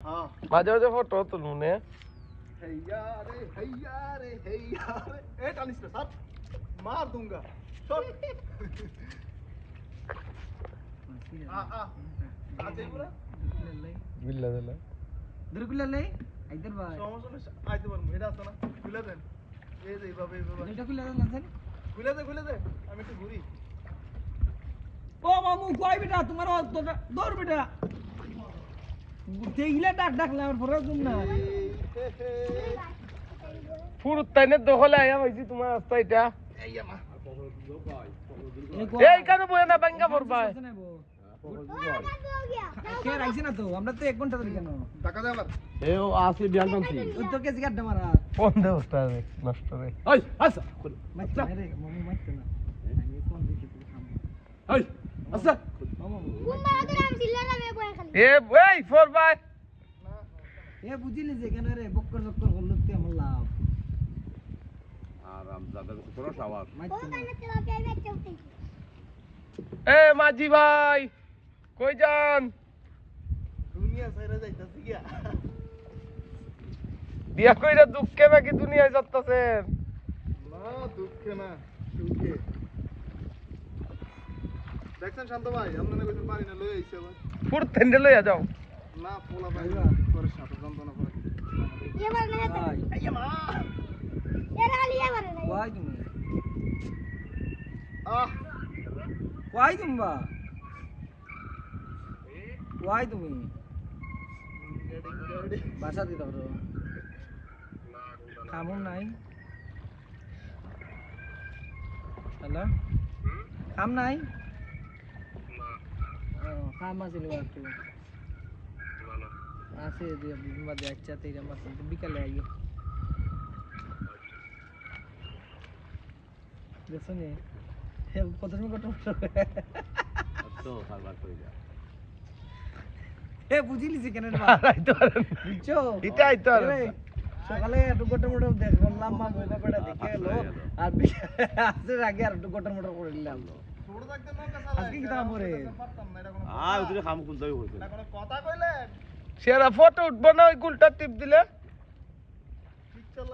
মাঝে মাঝে ফটো তুলুন নে मार दूंगा বিল্লা দিলা দুরকুলালে আইদার ভাই সমস্যা আইতে পারবো এটা আছে না খুলে দেন এই যে এইভাবে এটা খুলে দেন না খুলে দে আমি একটু ঘুরি ও মামু কই বেটা তোমার দৌড় বেটা দেইলা ডাকলে আমার পরে তুমি না ফুরুত তাইনে দখলে আয়া হইছি তোমার রাস্তা এটা এই কেন বয়ে না বাঙ্গা পড়বা কে রাইছে না তো আমরা তো 1 ঘন্টা ধরে কেন টাকা দে আবার এ ও আসি বিয়ান নামছি ওই তো কেজি কাটতে মারা ফোন দে ওস্তাদ নষ্ট রে ওই আচ্ছা মাইতে রে মামু মাইতে না আমি ফোন দিছি তো থাম ওই আচ্ছা মামু এ এই ফোর বাই এ বুঝিলি যে কেন রে বক্কর বক্কর হলতে আমার লাভ আরাম জাদা করো সাবাস মাইতে না এ মাঝি ভাই কই যান দুনিয়া সাইরা যাইতাছি গিয়া বিয়া কইরা দুঃখে নাকি দুনিয়ায় যাত্তাছেন না দুঃখে না সুখে দেখছেন শান্ত ভাই আপনারা কইছেন পারি না লই আইছে আবার ফুরুত তাইনে লইয়া যাও না পোলা ভাই পরে সাথে যন্ত্রণা করে ভাই আইয়া মা ওয়াই তুমি আহ ওয়াই তুমি বা ওয়াই তুমি বাসা দিতে পারো কামও নাই হ্যালো কাম নাই কাম আছে একটু আছে যে বাদে একসাথে আমার বিকালে আইও দেখছো নি কত সময় কত তো সারবার কই যা এ বুঝিলিছি কেন রে আইতো বুঝছো এটা আইতো এরে, সকালে একটু গোটা মোটা দেখলাম মা বই ব্যাপারটা দেখে গেল আর আসের আগে আর একটু গোটা মোটা করে নিলাম ছোট থাকতে নৌকা চালাই আজকে কি দাম পড়ে পারতাম না এটা কোনো ওদিকে খাম খুলতেই হইছে এটা কোনো কথা কইলেন সেরা ফটো উঠবো না ওই গুলটা টিপ দিলে ঠিক চল